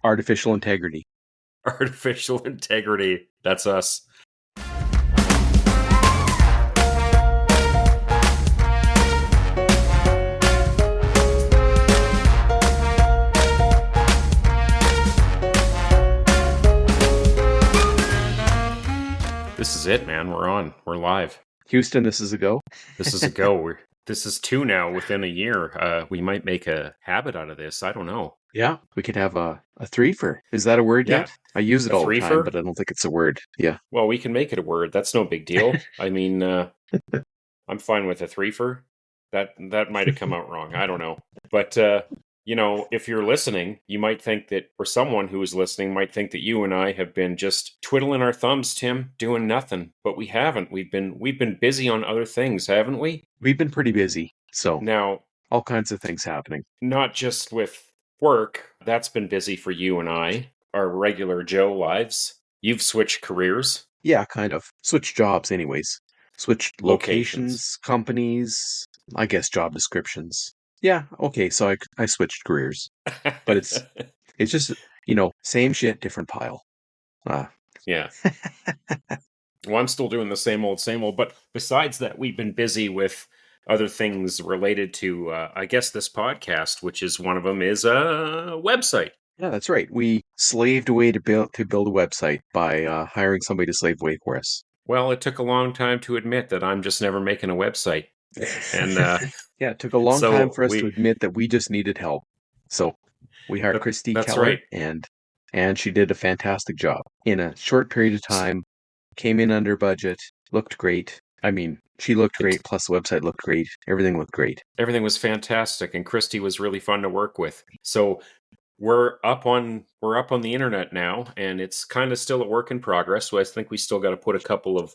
Artificial integrity. Artificial integrity. That's us. This is it, man. We're on. We're live. Houston, this is a go. This is a go. This is 2 now within a year. We might make a habit out of this. I don't know. Yeah, we could have a threefer. Is that a word yet? I use it all the time, but I don't think it's a word. Yeah. Well, we can make it a word. That's no big deal. I mean, I'm fine with a threefer. That might have come out wrong. I don't know. But, if you're listening, you might think that, or someone who is listening might think that you and I have been just twiddling our thumbs, Tim, doing nothing. But we haven't. We've been busy on other things, haven't we? We've been pretty busy. So now, all kinds of things happening. Not just with work. That's been busy for you and I, our regular Joe lives. You've switched careers. Yeah, kind of. Switched jobs anyways. Switched locations, companies, I guess job descriptions. Yeah, okay, so I switched careers. But it's just, same shit, different pile. Yeah. Well, I'm still doing the same old, but besides that, we've been busy with other things related to, I guess, this podcast, which is one of them is a website. Yeah, that's right. We slaved away to build a website by hiring somebody to slave away for us. Well, it took a long time to admit that I'm just never making a website. And yeah, it took a long time for us to admit that we just needed help. So we hired Christy Keller, right. and she did a fantastic job in a short period of time. Came in under budget, looked great. I mean, she looked great. Plus, the website looked great. Everything looked great. Everything was fantastic, and Christy was really fun to work with. So we're up on the internet now, and it's kind of still a work in progress. So I think we still got to put a couple of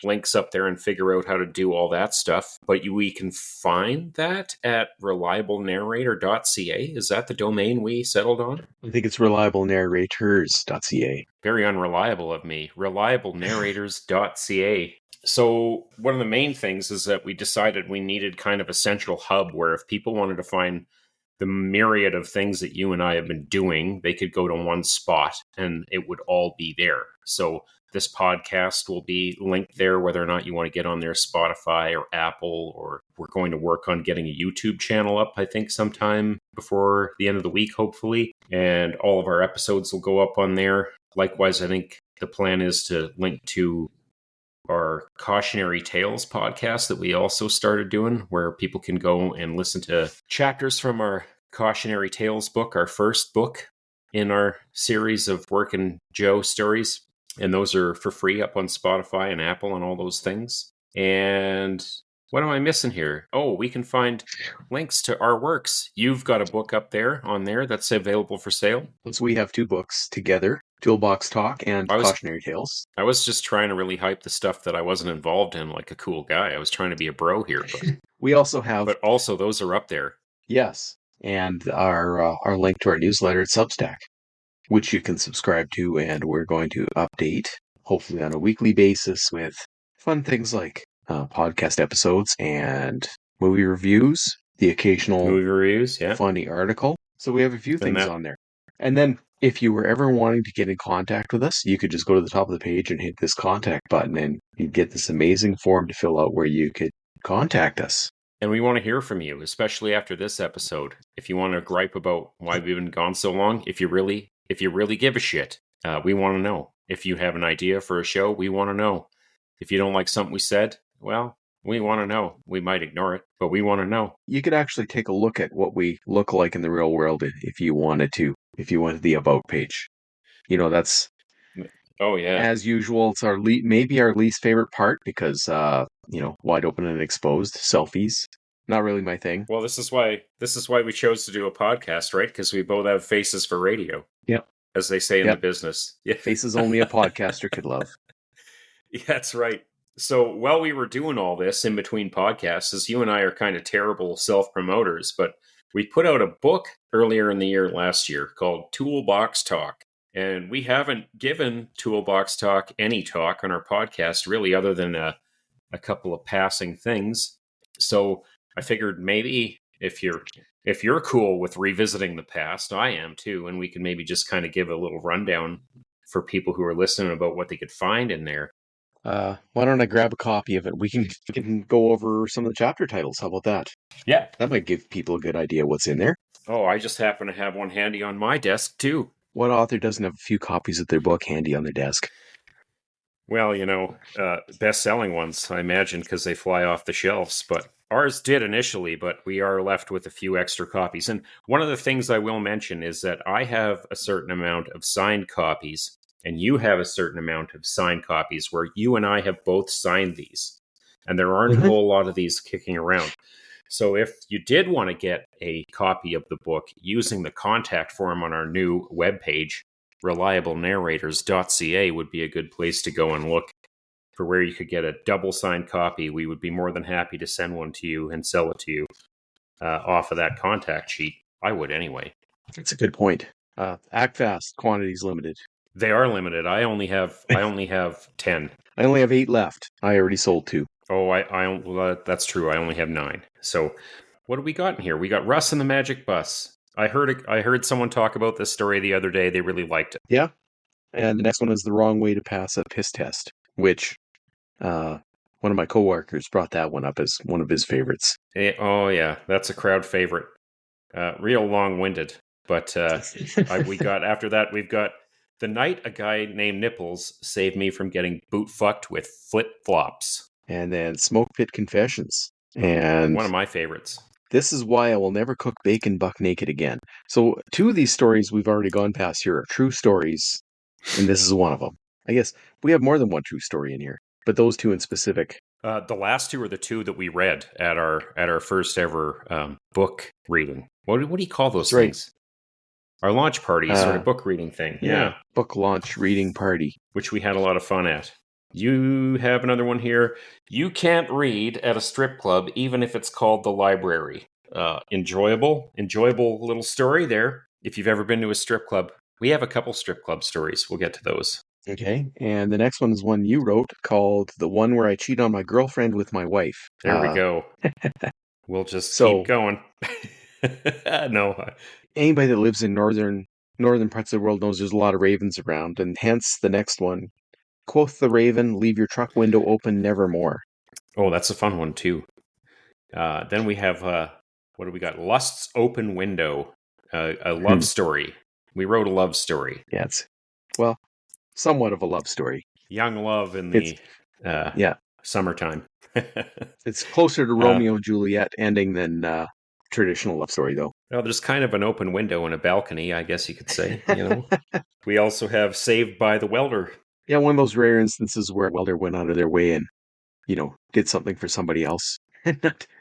links up there and figure out how to do all that stuff. But we can find that at reliablenarrator.ca. Is that the domain we settled on? I think it's reliablenarrators.ca. Very unreliable of me. Reliablenarrators.ca. So one of the main things is that we decided we needed kind of a central hub where if people wanted to find the myriad of things that you and I have been doing, they could go to one spot and it would all be there. So this podcast will be linked there, whether or not you want to get on there, Spotify or Apple, or we're going to work on getting a YouTube channel up, I think, sometime before the end of the week, hopefully. And all of our episodes will go up on there. Likewise, I think the plan is to link to our Cautionary Tales podcast that we also started doing, where people can go and listen to chapters from our Cautionary Tales book, our first book in our series of Workin' Joe stories. And those are for free up on Spotify and Apple and all those things. And what am I missing here? Oh, we can find links to our works. You've got a book up there on there that's available for sale. So we have 2 books together, Toolbox Talk and Cautionary Tales. I was just trying to really hype the stuff that I wasn't involved in like a cool guy. I was trying to be a bro here. But we also have... But also those are up there. Yes. And our link to our newsletter at Substack, which you can subscribe to, and we're going to update, hopefully on a weekly basis, with fun things like podcast episodes and movie reviews, the occasional movie reviews, funny article. So we have a few things on there. And then if you were ever wanting to get in contact with us, you could just go to the top of the page and hit this contact button, and you'd get this amazing form to fill out where you could contact us. And we want to hear from you, especially after this episode. If you want to gripe about why we've been gone so long, if you really give a shit, we want to know. If you have an idea for a show, we want to know. If you don't like something we said, well, we want to know. We might ignore it, but we want to know. You could actually take a look at what we look like in the real world if you wanted to. If you went to the About page. That's... Oh, yeah. As usual, it's maybe our least favorite part because, wide open and exposed selfies. Not really my thing. Well, this is why we chose to do a podcast, right? Because we both have faces for radio. Yep. As they say in the business. Yeah. Faces only a podcaster could love. Yeah, that's right. So while we were doing all this in between podcasts, as you and I are kind of terrible self-promoters, but we put out a book earlier in the year last year called Toolbox Talk. And we haven't given Toolbox Talk any talk on our podcast, really, other than a couple of passing things. So I figured maybe if if you're cool with revisiting the past, I am too. And we can maybe just kind of give a little rundown for people who are listening about what they could find in there. Why don't I grab a copy of it? We can go over some of the chapter titles. How about that? Yeah. That might give people a good idea what's in there. Oh, I just happen to have one handy on my desk too. What author doesn't have a few copies of their book handy on their desk? Well, best-selling ones, I imagine, because they fly off the shelves. But ours did initially, but we are left with a few extra copies. And one of the things I will mention is that I have a certain amount of signed copies, and you have a certain amount of signed copies where you and I have both signed these. And there aren't a whole lot of these kicking around. So if you did want to get a copy of the book using the contact form on our new webpage, reliablenarrators.ca would be a good place to go and look for where you could get a double signed copy. We would be more than happy to send one to you and sell it to you off of that contact sheet. I would anyway. That's a good point. Act fast. Quantities limited. They are limited. I only have 10. I only have 8 left. I already sold 2. Oh, that's true. I only have 9. So what do we got in here? We got Russ and the Magic Bus. I heard someone talk about this story the other day. They really liked it. Yeah. And the next one is The Wrong Way to Pass a Piss Test, which one of my coworkers brought that one up as one of his favorites. Oh, yeah. That's a crowd favorite. Real long-winded. But we've got The Night a Guy Named Nipples Saved Me from Getting Boot Fucked with Flip-Flops. And then Smoke Pit Confessions. And one of my favorites. This is Why I Will Never Cook Bacon Buck Naked Again. So 2 of these stories we've already gone past here are true stories, and this is one of them. I guess we have more than one true story in here, but those 2 in specific. The last 2 are the 2 that we read at our first ever book reading. What do you call those things? Our launch party sort of book reading thing. Yeah. Book launch reading party. Which we had a lot of fun at. You have another one here. You can't read at a strip club, even if it's called the library. Enjoyable little story there. If you've ever been to a strip club, we have a couple strip club stories. We'll get to those. Okay. And the next one is one you wrote called The One Where I Cheat on My Girlfriend with My Wife. There we go. We'll just keep going. No. Anybody that lives in northern parts of the world knows there's a lot of ravens around, and hence the next one. Quoth the raven, leave your truck window open nevermore. Oh, that's a fun one, too. Then we have, what do we got? Lust's Open Window, a love story. We wrote a love story. Yeah, it's, somewhat of a love story. Young love in the summertime. It's closer to Romeo and Juliet ending than traditional love story, though. Well, there's kind of an open window and a balcony, I guess you could say. We also have Saved by the Welder. Yeah, one of those rare instances where a welder went out of their way and, did something for somebody else.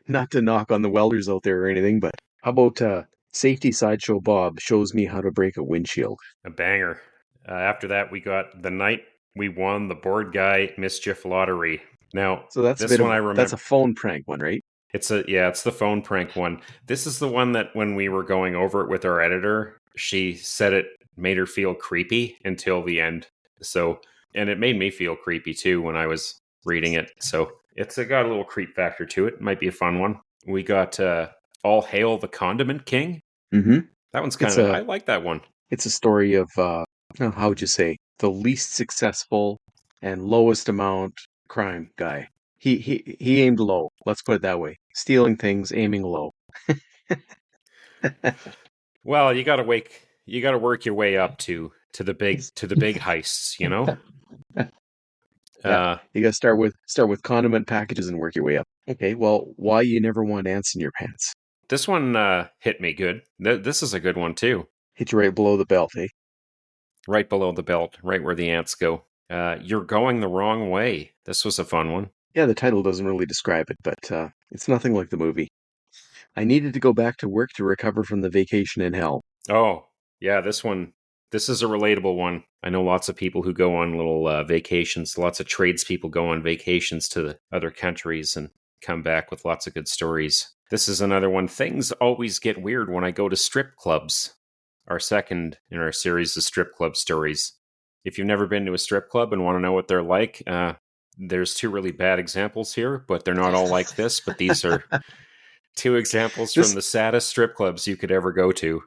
Not to knock on the welders out there or anything, but how about Safety Sideshow Bob shows me how to break a windshield? A banger. After that, we got The Night We Won the Board Guy Mischief Lottery. Now, so that's this one I remember. That's a phone prank one, right? It's the phone prank one. This is the one that when we were going over it with our editor, she said it made her feel creepy until the end. So, and it made me feel creepy too when I was reading it. So it's got a little creep factor to it. It might be a fun one. We got All Hail the Condiment King. Mm-hmm. That one's kind of, I like that one. It's a story of, how would you say, the least successful and lowest amount crime guy. He aimed low. Let's put it that way. Stealing things, aiming low. Well, you got to work your way up to the big heists, Yeah, you got to start with condiment packages and work your way up. Okay, well, why you never want ants in your pants? This one hit me good. This is a good one too. Hit you right below the belt, eh? Right below the belt, right where the ants go. You're going the wrong way. This was a fun one. Yeah, the title doesn't really describe it, but it's nothing like the movie. I needed to go back to work to recover from the vacation in hell. Oh, yeah, this is a relatable one. I know lots of people who go on little vacations. Lots of tradespeople go on vacations to the other countries and come back with lots of good stories. This is another one. Things always get weird when I go to strip clubs. Our second in our series of strip club stories. If you've never been to a strip club and want to know what they're like, there's 2 really bad examples here, but they're not all like this. But these are Two examples from This the saddest strip clubs you could ever go to.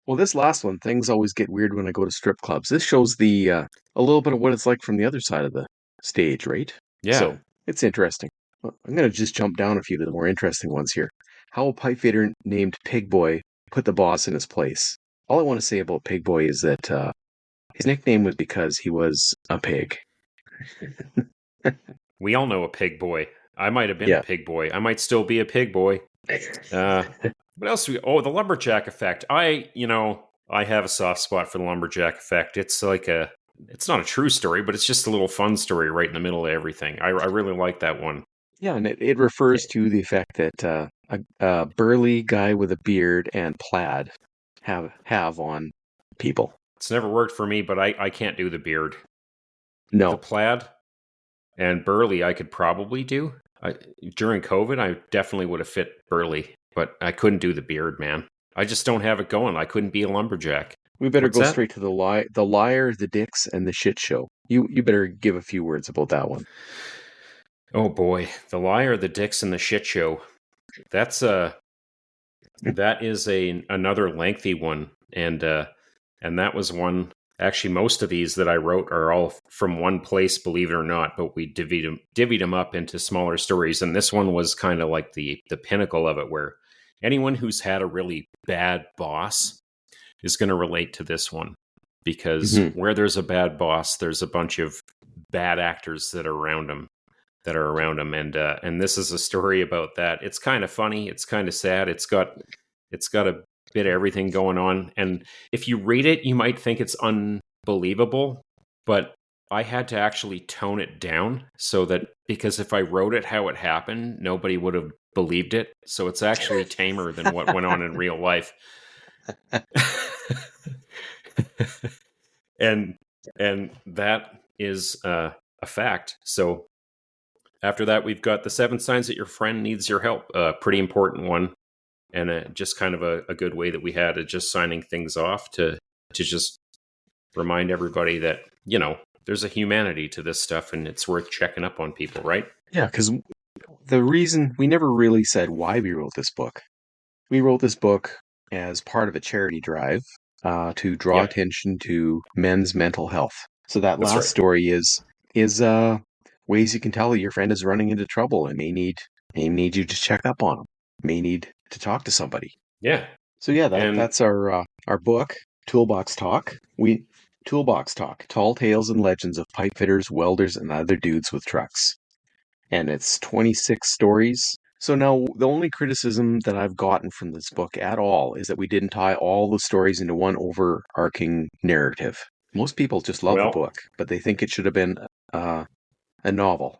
Well, this last one, things always get weird when I go to strip clubs. This shows the a little bit of what it's like from the other side of the stage, right? Yeah. So it's interesting. Well, I'm going to just jump down a few of the more interesting ones here. How a pipefitter named Pig Boy put the boss in his place. All I want to say about Pig Boy is that his nickname was because he was a pig. We all know a pig boy. I might have been a Yeah. pig boy. I might still be a pig boy. What else? The lumberjack effect. I have a soft spot for the lumberjack effect. It's it's not a true story, but it's just a little fun story right in the middle of everything. I really like that one. Yeah, and it refers to the fact that a burly guy with a beard and plaid have on people. It's never worked for me, but I can't do the beard. The No, plaid and burly, I could probably do. During COVID, I definitely would have fit burly, but I couldn't do the beard, man. I just don't have it going. I couldn't be a lumberjack. we better What's go that? straight to the liar, the dicks, and the shit show. You better give a few words about that one. Oh boy, the liar, the dicks, and the shit show. That's that is another lengthy one, and that was one. Actually, most of these that I wrote are all from one place, believe it or not. But we divvied them up into smaller stories, and this one was kind of like the pinnacle of it, where anyone who's had a really bad boss is going to relate to this one, because where there's a bad boss, there's a bunch of bad actors that are around him, and this is a story about that. It's kind of funny, it's kind of sad, it's got a bit of everything going on, and if you read it you might think it's unbelievable, but I had to actually tone it down, so that, because if I wrote it how it happened, nobody would have believed it. So it's actually tamer than what went on in real life. and that is a fact. So after that, we've got the 7 signs that your friend needs your help. A pretty important one, and just kind of a good way that we had of just signing things off to just remind everybody that, there's a humanity to this stuff, and it's worth checking up on people, right? Yeah, because the reason we never really said why we wrote this book. We wrote this book as part of a charity drive to draw Yep, attention to men's mental health. So that that's last right. story is ways you can tell that your friend is running into trouble and may need you to check up on them, may need to talk to somebody. Yeah, So yeah, and that's our book, Toolbox Talk. Toolbox Talk, tall tales and legends of pipefitters, welders, and other dudes with trucks. And it's 26 stories. So now the only criticism that I've gotten from this book at all is that we didn't tie all the stories into one overarching narrative. Most people just love the well, book, but they think it should have been a novel.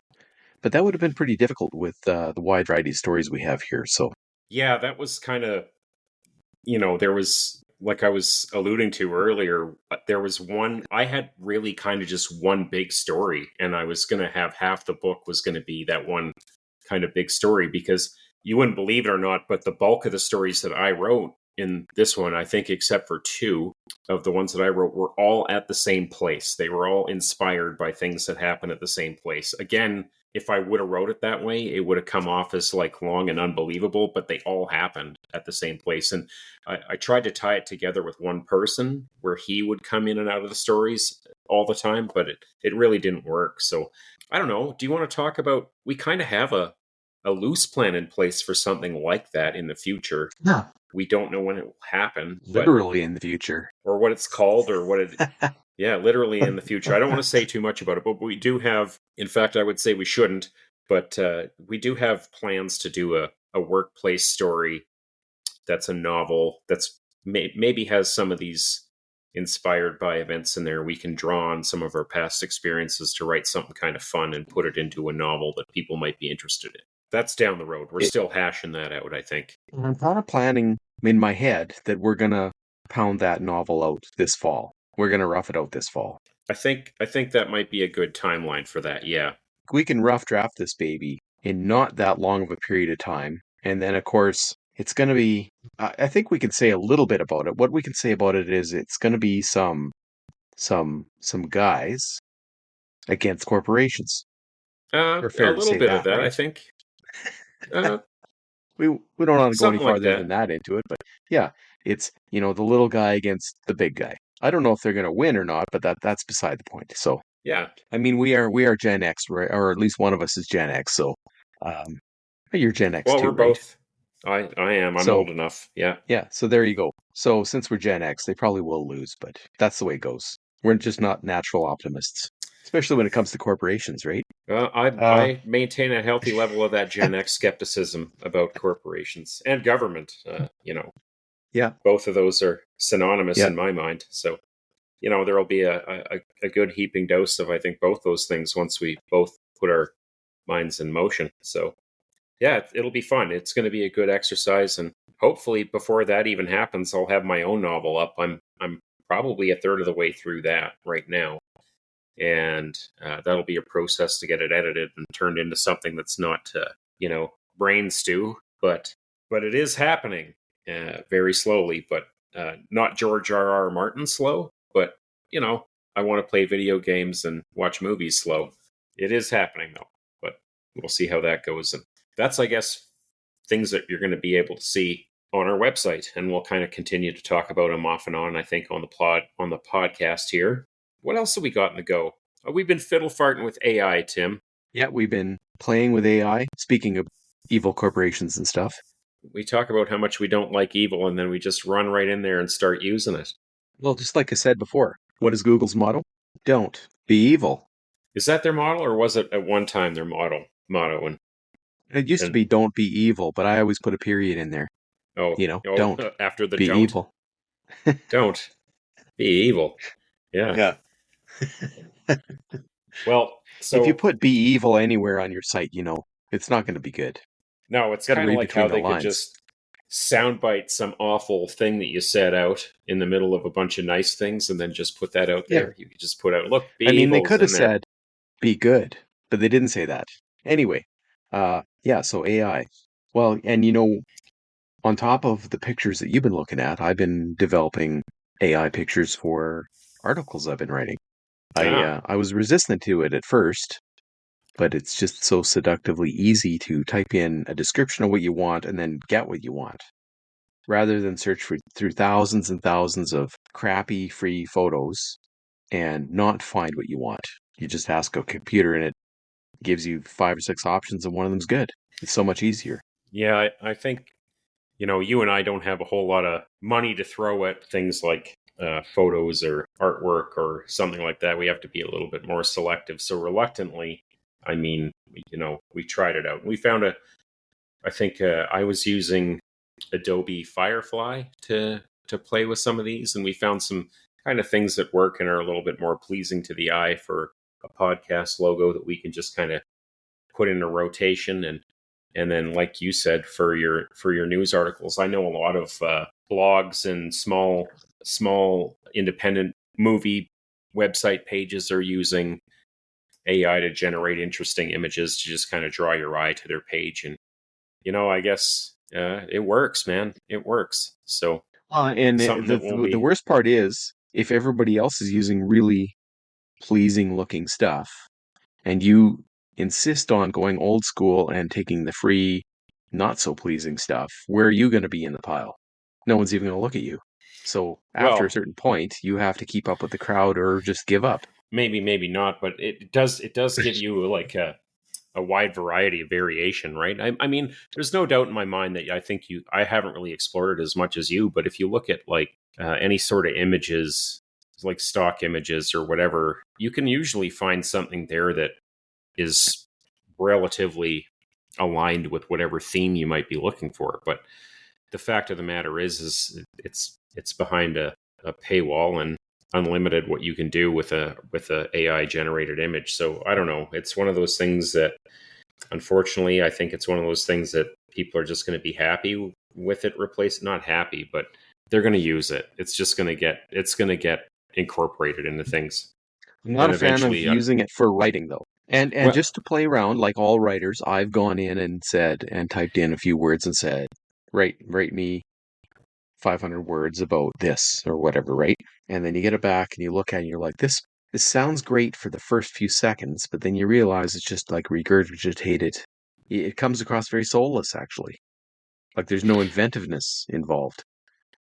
But that would have been pretty difficult with the wide variety of stories we have here. So yeah, that was kind of, there was, like I was alluding to earlier, there was one, I had really kind of just one big story, and I was going to have half the book was going to be that one kind of big story, because you wouldn't believe it or not, but the bulk of the stories that I wrote in this one, I think except for 2 of the ones that I wrote, were all at the same place. They were all inspired by things that happened at the same place. Again, if I would have wrote it that way, it would have come off as like long and unbelievable, but they all happened at the same place. And I tried to tie it together with one person where he would come in and out of the stories all the time, but it really didn't work. So I don't know. Do you want to talk about, we kind of have a loose plan in place for something like that in the future. yeah, We don't know when it will happen, but, literally in the future. or what it's called, or what it, yeah, literally in the future. I don't want to say too much about it, but we do have, in fact, I would say we shouldn't, but we do have plans to do a workplace story that's a novel that's maybe has some of these inspired by events in there. We can draw on some of our past experiences to write something kind of fun and put it into a novel that people might be interested in. That's down the road. We're It, still hashing that out, I think. I'm kind of planning in my head that we're going to pound that novel out this fall. We're going to rough it out this fall. I think that might be a good timeline for that. Yeah. We can rough draft this baby in not that long of a period of time. And then, of course, it's going to be, I think we can say a little bit about it. What we can say about it is it's going to be some guys against corporations. We're A fair to little say bit of that, that, I right? think. Uh, we don't want to go any Something like farther than that. that into it, but yeah, it's the little guy against the big guy. I don't know if they're going to win or not, but that's beside the point. So, Yeah. I mean, we are Gen X, right? Or at least one of us is Gen X. So, um, you're Gen X Well, too, we're right? both. I am. I'm So, old enough. Yeah. yeah, so there you go. So, since we're Gen X, they probably will lose, but that's the way it goes. We're just not natural optimists, especially when it comes to corporations, right? Uh, I maintain a healthy level of that Gen X skepticism about corporations and government. yeah, Both of those are synonymous yeah. in my mind. So, there will be a good heaping dose of, I think, both those things once we both put our minds in motion. So, yeah, it'll be fun. It's going to be a good exercise, and hopefully, before that even happens, I'll have my own novel up. I'm probably a third of the way through that right now, and that'll be a process to get it edited and turned into something that's not, brain stew, but it is happening very slowly, but not George R. Martin slow, but I want to play video games and watch movies slow. It is happening though, but we'll see how that goes. And that's, I guess, things that you're going to be able to see on our website, and we'll kind of continue to talk about them off and on. I think on the podcast here. What else have we got in the go? We've been fiddle farting with AI, Tim. Yeah, we've been playing with AI. Speaking of evil corporations and stuff. We talk about how much we don't like evil, and then we just run right in there and start using it. Well, just like I said before, what is Google's motto? Don't be evil. Is that their model, or was it at one time their motto? It used to And be don't be evil, but I always put a period in there. oh, Don't after the be don't, evil. don't be evil. Yeah. Yeah. Well, If you so put be evil anywhere on your site, it's not going to be good. no, it's Got to kind of read like how between the they could lines. just soundbite some awful thing that you said out in the middle of a bunch of nice things, and then just put that out Yeah. there. You could just put out, look, be I mean, they evil's could have in there. said be good, but they didn't say that. Anyway, yeah, so AI. Well, and on top of the pictures that you've been looking at, I've been developing AI pictures for articles I've been writing. Ah, I was resistant to it at first, but it's just so seductively easy to type in a description of what you want and then get what you want, rather than search through thousands and thousands of crappy free photos and not find what you want. You just ask a computer and it gives you 5 or 6 options and one of them's good. It's so much easier. yeah, I think you and I don't have a whole lot of money to throw at things like photos or artwork or something like that. We have to be a little bit more selective. So reluctantly, I mean, we tried it out. We found I think I was using Adobe Firefly to play with some of these, and we found some kind of things that work and are a little bit more pleasing to the eye for a podcast logo that we can just kind of put in a rotation. And then, like you said, for your news articles, I know a lot of blogs and small independent movie website pages are using AI to generate interesting images to just kind of draw your eye to their page. And I guess it works, man. It works. So And something that will the be worst part is if everybody else is using really pleasing looking stuff and you insist on going old school and taking the free, not so pleasing stuff, where are you going to be in the pile? No one's even going to look at you. So after a well, certain point, you have to keep up with the crowd or just give up. maybe not, but it does give you like a wide variety of variation, right? I mean, there's no doubt in my mind that I haven't really explored it as much as you, but if you look at like any sort of images, like stock images or whatever, you can usually find something there that is relatively aligned with whatever theme you might be looking for. But the fact of the matter is it's behind a paywall and unlimited what you can do with a AI generated image. So I don't know. It's one of those things that, unfortunately, I think it's one of those things that people are just going to be happy with it replaced. Not happy, but they're going to use it. It's going to get incorporated into things, I'm not and a fan of eventually, using it for writing though. And well, just to play around, like all writers, I've gone in and said and typed in a few words and said, write me 500 words about this or whatever, right? And then you get it back and you look at it and you're like, this sounds great for the first few seconds, but then you realize it's just like regurgitated. It comes across very soulless, actually. Like there's no inventiveness involved.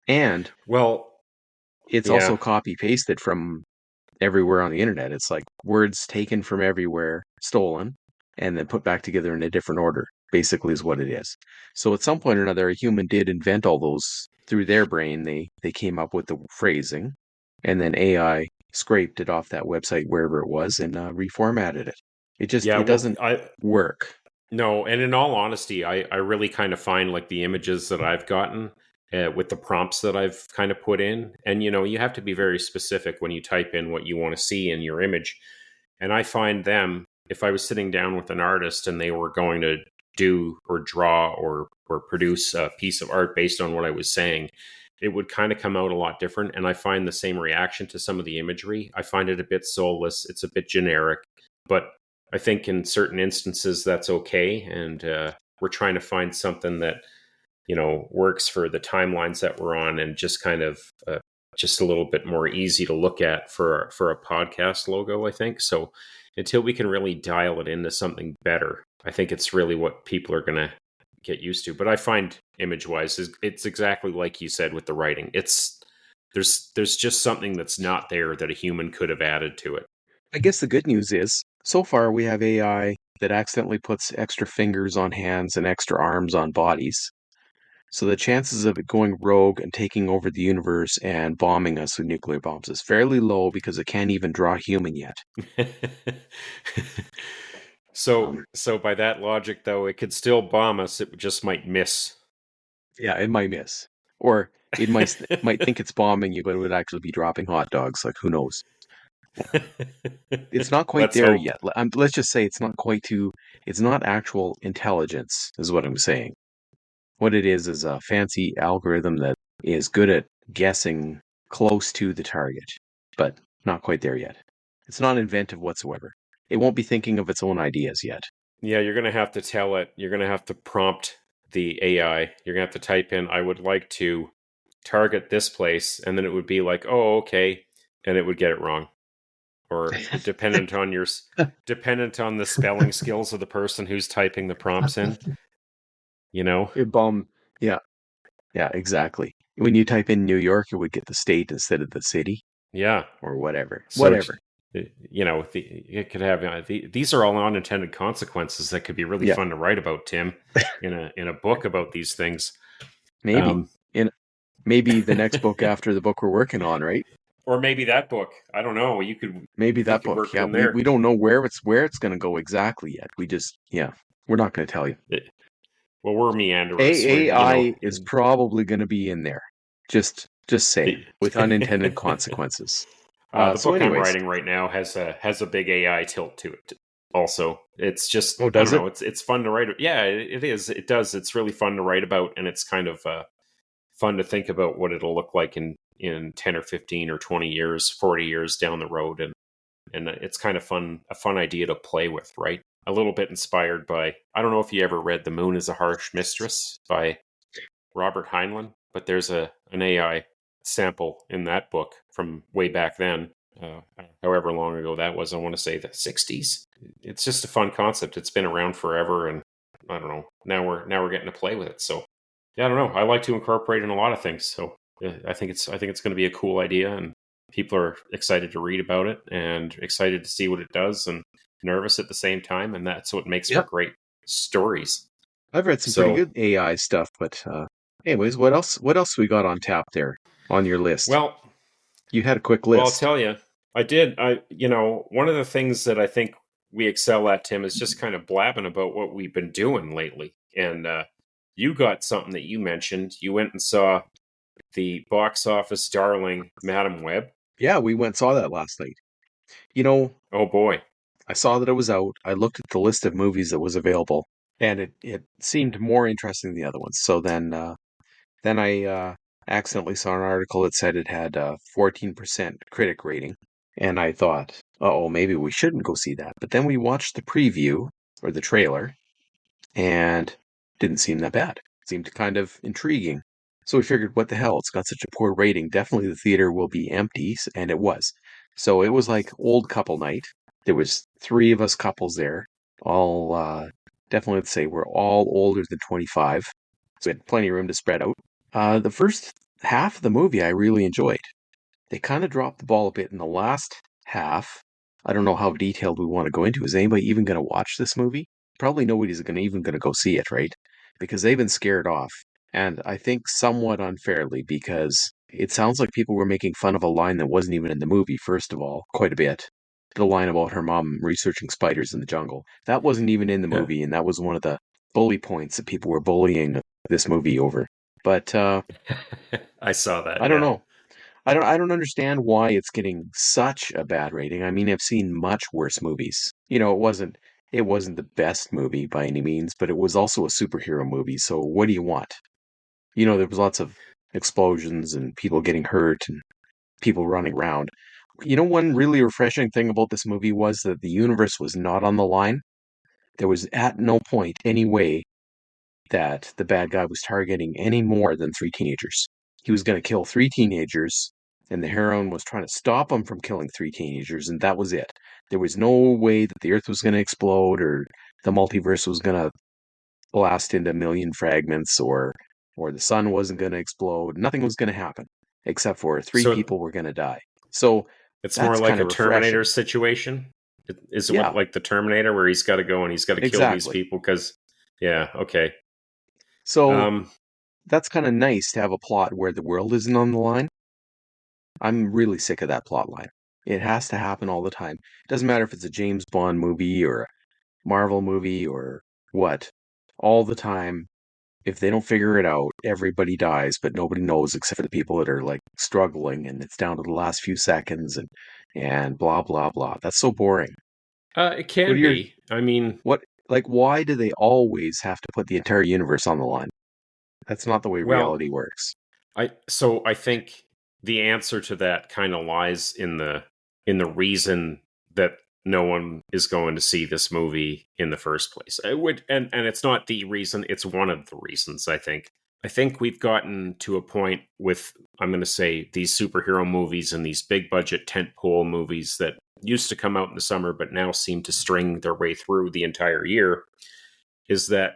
And Well, it's yeah. also copy pasted from everywhere on the internet. It's like words taken from everywhere, stolen, and then put back together in a different order, basically is what it is. So at some point or another, a human did invent all those through their brain. They came up with the phrasing, and then AI scraped it off that website wherever it was and reformatted it. Yeah, It well, doesn't I work. no, and in all honesty, I really kind of find like the images that I've gotten with the prompts that I've kind of put in, and you have to be very specific when you type in what you want to see in your image. And I find them, if I was sitting down with an artist and they were going to do or draw or produce a piece of art based on what I was saying, it would kind of come out a lot different. And I find the same reaction to some of the imagery. I find it a bit soulless. It's a bit generic, but I think in certain instances that's okay. And we're trying to find something that works for the timelines that we're on, and just kind of just a little bit more easy to look at for a podcast logo, I think. So until we can really dial it into something better, I think it's really what people are going to get used to. But I find image wise, it's exactly like you said with the writing. There's just something that's not there that a human could have added to it. I guess the good news is, so far we have AI that accidentally puts extra fingers on hands and extra arms on bodies. So the chances of it going rogue and taking over the universe and bombing us with nuclear bombs is fairly low because it can't even draw human yet. So by that logic, though, it could still bomb us. It just might miss. Yeah, it might miss. Or it might think it's bombing you, but it would actually be dropping hot dogs. Like, who knows? It's not quite Let's there hope. yet. Let's just say it's not actual intelligence, is what I'm saying. What it is a fancy algorithm that is good at guessing close to the target, but not quite there yet. It's not inventive whatsoever. It won't be thinking of its own ideas yet. Yeah, you're going to have to tell it. You're going to have to prompt the AI. You're going to have to type in, I would like to target this place. And then it would be like, oh, okay. And it would get it wrong. Or dependent on the spelling skills of the person who's typing the prompts in, you know? It bomb. Yeah, yeah, exactly. When you type in New York, it would get the state instead of the city Yeah. or whatever. So, Whatever. it could have, these are all unintended consequences that could be really Yeah, fun to write about, Tim, in a book about these things. maybe. Um, In maybe the next book after the book we're working on, right? or maybe that book. I don't know. Maybe They that could book. work it Yeah, in there. we don't know where it's going to go exactly yet. We're not going to tell you. Well, we're meanderers. AI is probably going to be in there. Just saying, with unintended consequences. The So book I'm anyways, writing right now has a big AI tilt to it. Also, it's just oh, I don't does it? know. It's fun to write. Yeah, it is. It does. It's really fun to write about, and it's kind of fun to think about what it'll look like in 10 or 15 or 20 years, 40 years down the road, and it's kind of a fun idea to play with, right? A little bit inspired by, I don't know if you ever read The Moon is a Harsh Mistress by Robert Heinlein, but there's an AI sample in that book from way back then, however long ago that was. I want to say the 60s. It's just a fun concept. It's been around forever, and I don't know. Now we're getting to play with it. So yeah, I don't know. I like to incorporate in a lot of things. So I think it's going to be a cool idea, and people are excited to read about it and excited to see what it does, and nervous at the same time, and that's what makes for Yep. great stories. I've read some pretty So, good AI stuff, but anyways, what else? What else we got on tap there on your list? well, You had a quick Well, I'll list. tell you, I did. One of the things that I think we excel at, Tim, is just kind of blabbing about what we've been doing lately. And you got something that you mentioned. You went and saw the box office darling, Madam Web. Yeah, we went and saw that last night. You know, Oh boy. I saw that it was out. I looked at the list of movies that was available, and it seemed more interesting than the other ones. So then I accidentally saw an article that said it had a 14% critic rating, and I thought, oh, maybe we shouldn't go see that. But then we watched the preview or the trailer, and didn't seem that bad. It seemed kind of intriguing. So we figured, what the hell? It's got such a poor rating. Definitely the theater will be empty, and it was. So it was like old couple night. There was 3 of us couples there, all definitely, let's say we're all older than 25. So we had plenty of room to spread out. The first half of the movie I really enjoyed. They kind of dropped the ball a bit in the last half. I don't know how detailed we want to go into. Is anybody even going to watch this movie? Probably nobody's going to go see it, right? Because they've been scared off. And I think somewhat unfairly, because it sounds like people were making fun of a line that wasn't even in the movie, first of all, quite a bit. The line about her mom researching spiders in the jungle. That wasn't even in the Yeah. movie, and that was one of the bully points that people were bullying this movie over. But I saw that. I don't Yeah. know. I don't understand why it's getting such a bad rating. I mean, I've seen much worse movies. It wasn't the best movie by any means, but it was also a superhero movie. So what do you want? There was lots of explosions and people getting hurt and people running around. One really refreshing thing about this movie was that the universe was not on the line. There was at no point any way that the bad guy was targeting any more than three teenagers. He was going to kill three teenagers, and the heroine was trying to stop him from killing three teenagers, and that was it. There was no way that the Earth was going to explode or the multiverse was going to blast into a million fragments or the sun wasn't going to explode. Nothing was going to happen except for three So people were going to die. So it's more that's like kind a of Terminator refreshing. situation. Is it what, Yeah, like the Terminator, where he's got to go and he's got to kill these exactly. people? Because, yeah, okay. So Um, that's kind of nice to have a plot where the world isn't on the line. I'm really sick of that plot line. It has to happen all the time. It doesn't matter if it's a James Bond movie or a Marvel movie or what. All the time, if they don't figure it out, everybody dies, but nobody knows except for the people that are like struggling and it's down to the last few seconds and blah blah blah. That's so boring. it What can are your be. I mean, what like why do they always have to put the entire universe on the line? That's not the way well, reality works. I think the answer to that kind of lies in the reason that no one is going to see this movie in the first place. It would, and it's not the reason, it's one of the reasons, I think. I think we've gotten to a point with, I'm going to say, these superhero movies and these big budget tentpole movies that used to come out in the summer but now seem to string their way through the entire year, is that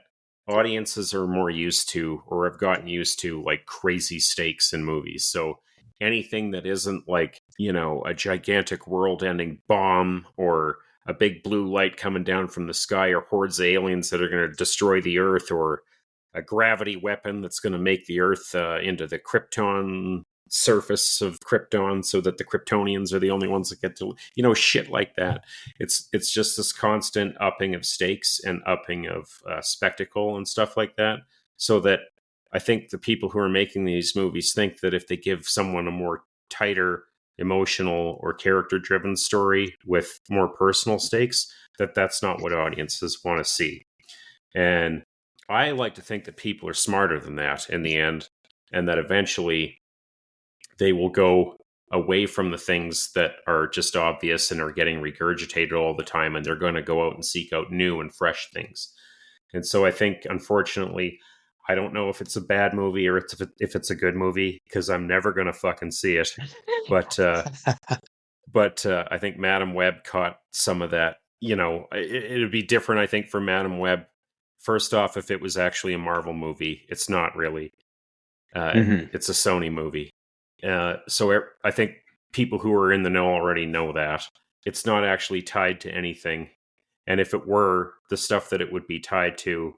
audiences are more used to, or have gotten used to, like crazy stakes in movies. So anything that isn't like, a gigantic world ending bomb or a big blue light coming down from the sky or hordes of aliens that are going to destroy the earth or a gravity weapon that's going to make the earth into the Krypton surface of Krypton so that the Kryptonians are the only ones that get to, shit like that. It's just this constant upping of stakes and upping of spectacle and stuff like that, so that I think the people who are making these movies think that if they give someone a more tighter emotional or character driven story with more personal stakes, that that's not what audiences want to see. And I like to think that people are smarter than that in the end, and that eventually they will go away from the things that are just obvious and are getting regurgitated all the time, and they're going to go out and seek out new and fresh things. And so I think, unfortunately, I don't know if it's a bad movie or if it's a good movie, because I'm never going to fucking see it. But I think Madam Web caught some of that. It'd be different, I think, for Madam Web. First off, if it was actually a Marvel movie, it's not really. Hmm. It's a Sony movie. I think people who are in the know already know that. It's not actually tied to anything. And if it were, the stuff that it would be tied to,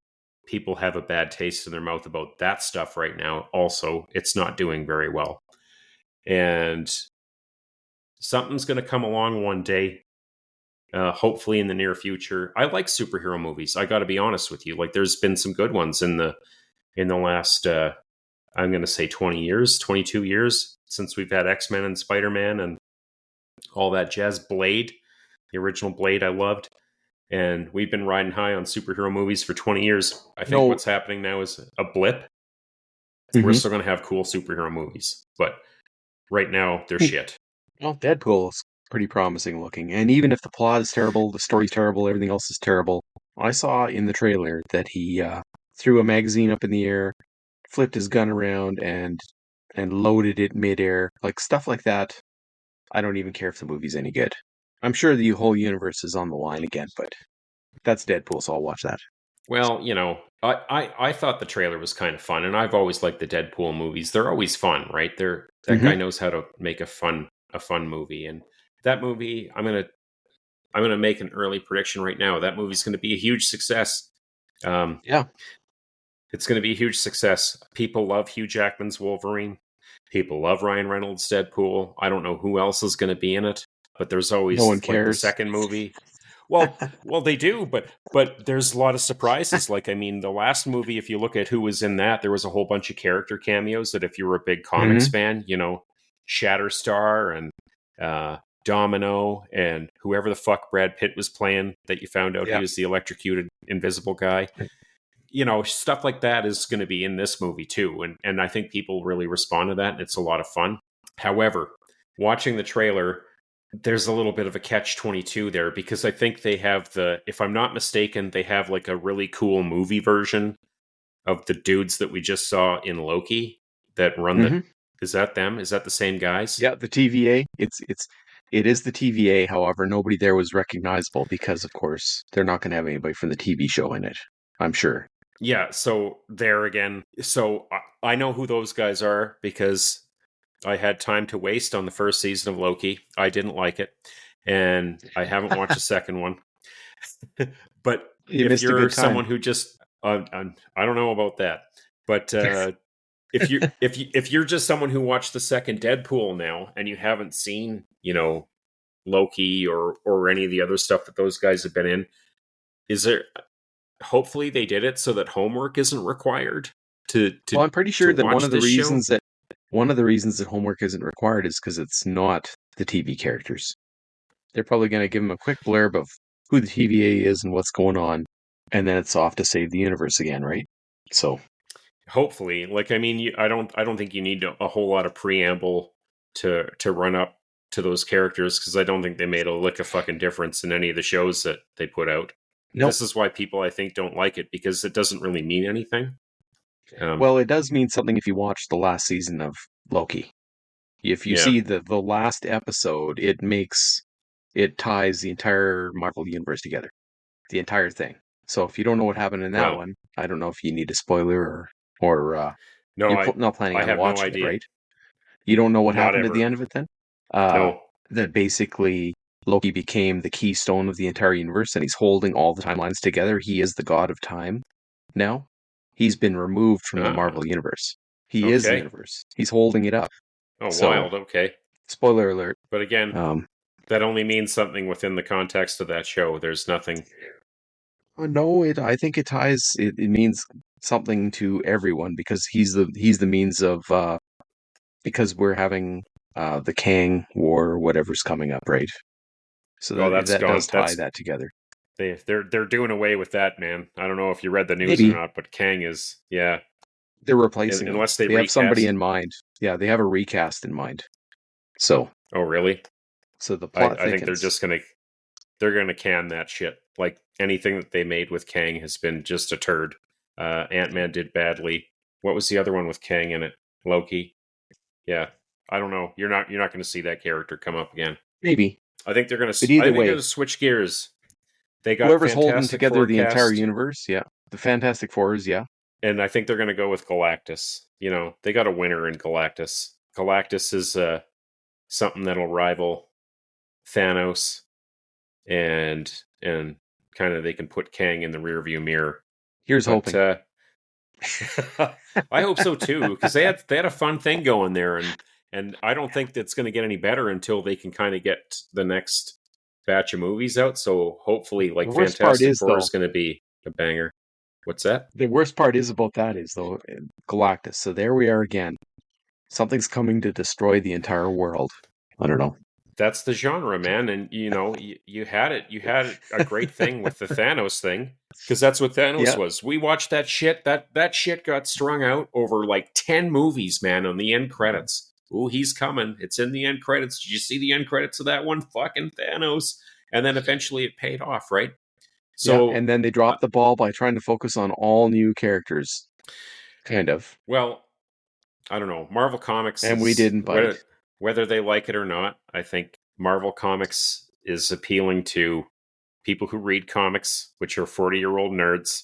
people have a bad taste in their mouth about that stuff right now. Also, it's not doing very well. And something's going to come along one day, hopefully in the near future. I like superhero movies. I got to be honest with you. Like, there's been some good ones in the last I'm going to say 20 years, 22 years since we've had X-Men and Spider-Man and all that jazz. Blade, the original Blade, I loved. And we've been riding high on superhero movies for 20 years. I think No. what's happening now is a blip. We're Hmm. still going to have cool superhero movies, but right now they're shit. Well, Deadpool's pretty promising looking, and even if the plot is terrible, the story's terrible, everything else is terrible. I saw in the trailer that he threw a magazine up in the air, flipped his gun around, and loaded it midair, like stuff like that. I don't even care if the movie's any good. I'm sure the whole universe is on the line again, but that's Deadpool, so I'll watch that. Well, I thought the trailer was kind of fun, and I've always liked the Deadpool movies. They're always fun, right? That guy Hmm. knows how to make a fun movie, and that movie, I'm gonna make an early prediction right now. That movie's going to be a huge success. Um, Yeah, it's going to be a huge success. People love Hugh Jackman's Wolverine. People love Ryan Reynolds' Deadpool. I don't know who else is going to be in it, but there's no one always like the cares. second movie. Well, they do, but there's a lot of surprises. Like, I mean, the last movie, if you look at who was in that, there was a whole bunch of character cameos that, if you were a big comics Hmm. fan, Shatterstar and Domino and whoever the fuck Brad Pitt was playing, that you found out he Yeah. was the electrocuted invisible guy. Stuff like that is going to be in this movie too, and I think people really respond to that, and it's a lot of fun. However, watching the trailer, there's a little bit of a catch-22 there, because I think they have if I'm not mistaken, they have like a really cool movie version of the dudes that we just saw in Loki that run the. Hmm. Is that them? Is that the same guys? Yeah, the TVA. It is the TVA. However, nobody there was recognizable because, of course, they're not going to have anybody from the TV show in it. I'm sure. Yeah, so there again. So I know who those guys are because I had time to waste on the first season of Loki. I didn't like it, and I haven't watched the second one. But You if missed a you're good time. someone who just, I don't know about that, but if you're just someone who watched the second Deadpool now and you haven't seen, Loki or any of the other stuff that those guys have been in, is there? Hopefully, they did it so that homework isn't required to Well, to I'm pretty to sure that watch this show. one of the reasons that homework isn't required is because it's not the TV characters. They're probably going to give them a quick blurb of who the TVA is and what's going on, and then it's off to save the universe again, right? So, Hopefully, like, I mean, I don't think you need a whole lot of preamble to run up to those characters, because I don't think they made a lick of fucking difference in any of the shows that they put out. nope. This is why people, I think, don't like it, because it doesn't really mean anything. Um, Well, it does mean something if you watch the last season of Loki. If you yeah, see the last episode, it ties the entire Marvel universe together, the entire thing. So if you don't know what happened in that well, one, I don't know if you need a spoiler or no, not planning I on have no watching it, idea, right? You don't know what not happened at the ever. end of it then? Uh, No, that basically Loki became the keystone of the entire universe and he's holding all the timelines together. He is the god of time now. He's been removed from the ah, Marvel universe. He is the okay, universe. He's holding it up. oh, So, wild, okay. spoiler alert. But again, Um, that only means something within the context of that show. There's nothing. no, I think it ties. It means something to everyone because he's the means of because we're having the Kang War, whatever's coming up, right? So Well, that's that gone. does tie That's that together. they're doing away with that, man. I don't know if you read the news or Maybe not, but Kang is, yeah. they're replacing him. Unless they They have somebody recast. in mind. Yeah, they have a recast in mind. So Oh, really? the I plot I think they're thickens. just gonna can that shit. Like, anything that they made with Kang has been just a turd. Ant-Man did badly. What was the other one with Kang in it? Loki. Yeah. I don't know. You're not going to see that character come up again. Maybe, I think they're going but to. I either think they're way, going to switch gears. They got whoever's holding Fantastic together the entire Forecast, universe, yeah, the Fantastic Fours, yeah. and I think they're going to go with Galactus. They got a winner in Galactus. Galactus is something that'll rival Thanos, and kind of they can put Kang in the rearview mirror. Here's But hoping. I hope so too, because they had a fun thing going there, and I don't think that's going to get any better until they can kind of get the next batch of movies out. So hopefully, The like, worst part Fantastic is Four though, is going to be a banger. What's that? the worst part is about that is though Galactus. So there we are again. Something's coming to destroy the entire world. I don't know. That's the genre, man. And you had it. You had a great thing with the Thanos thing, because that's what Thanos Yeah, was. We watched that shit. That shit got strung out over like 10 movies, man, on the end credits. Ooh, he's coming. It's in the end credits. Did you see the end credits of that one? Fucking Thanos. And then eventually it paid off, right? yeah. So, And then they dropped the ball by trying to focus on all new characters, kind of. well, I don't know. Marvel Comics And we is, didn't bite. whether they like it or not, I think Marvel Comics is appealing to people who read comics, which are 40-year-old nerds.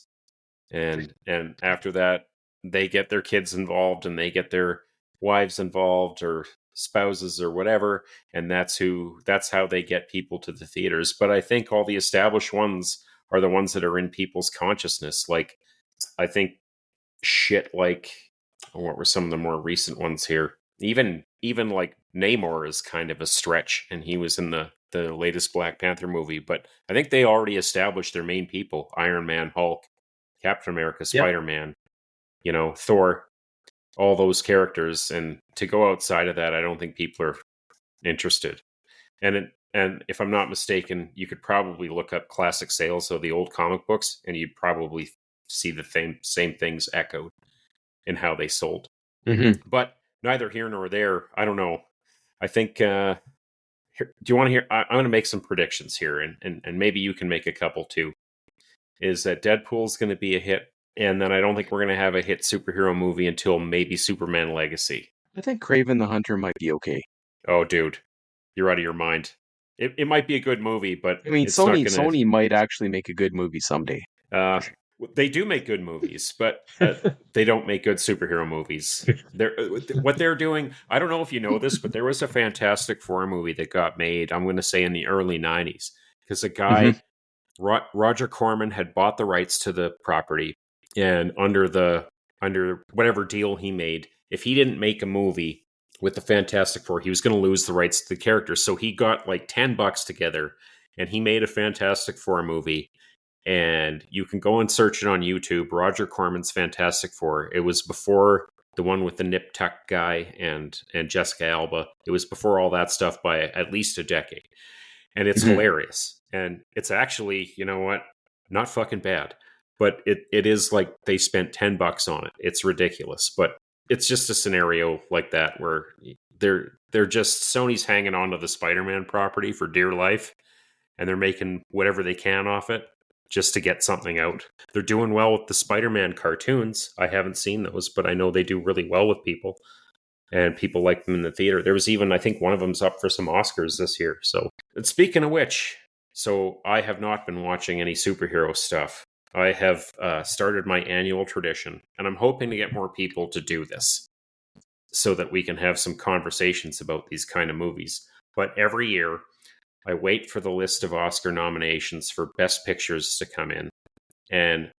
and after that they get their kids involved and they get their wives involved or spouses or whatever, and that's how they get people to the theaters. But I think all the established ones are the ones that are in people's consciousness. Like, I think shit like, what were some of the more recent ones here? Even like Namor is kind of a stretch, and he was in the latest Black Panther movie. But I think they already established their main people: Iron Man, Hulk, Captain America, Yep. Spider Man, Thor, all those characters. And to go outside of that, I don't think people are interested. And if I'm not mistaken, you could probably look up classic sales of the old comic books, and you'd probably see the same things echoed in how they sold. Mm-hmm. But neither here nor there. I don't know. I think. Do you want to hear? I'm going to make some predictions here, and maybe you can make a couple too. Is that Deadpool's going to be a hit? And then I don't think we're going to have a hit superhero movie until maybe Superman Legacy. I think Kraven the Hunter might be okay. Oh, dude, you're out of your mind. It might be a good movie, but I mean, it's not gonna... Sony might actually make a good movie someday. They do make good movies, but they don't make good superhero movies. What they're doing, I don't know if you know this, but there was a Fantastic Four movie that got made, I'm going to say in the early 90s, because a guy, Roger Corman, had bought the rights to the property, and under whatever deal he made, if he didn't make a movie with the Fantastic Four, he was going to lose the rights to the characters. So he got like $10 together, and he made a Fantastic Four movie. And you can go and search it on YouTube, Roger Corman's Fantastic Four. It was before the one with the Nip Tuck guy and Jessica Alba. It was before all that stuff by at least a decade. And it's hilarious. And it's actually, you know what, not fucking bad. But it is like they spent $10 on it. It's ridiculous. But it's just a scenario like that where they're just, Sony's hanging on to the Spider-Man property for dear life. And they're making whatever they can off it just to get something out. They're doing well with the Spider-Man cartoons. I haven't seen those, but I know they do really well with people. And people like them in the theater. There was even, I think one of them's up for some Oscars this year. So, and speaking of which, so I have not been watching any superhero stuff. I have started my annual tradition, and I'm hoping to get more people to do this so that we can have some conversations about these kind of movies. But every year, I wait for the list of Oscar nominations for Best Pictures to come in. And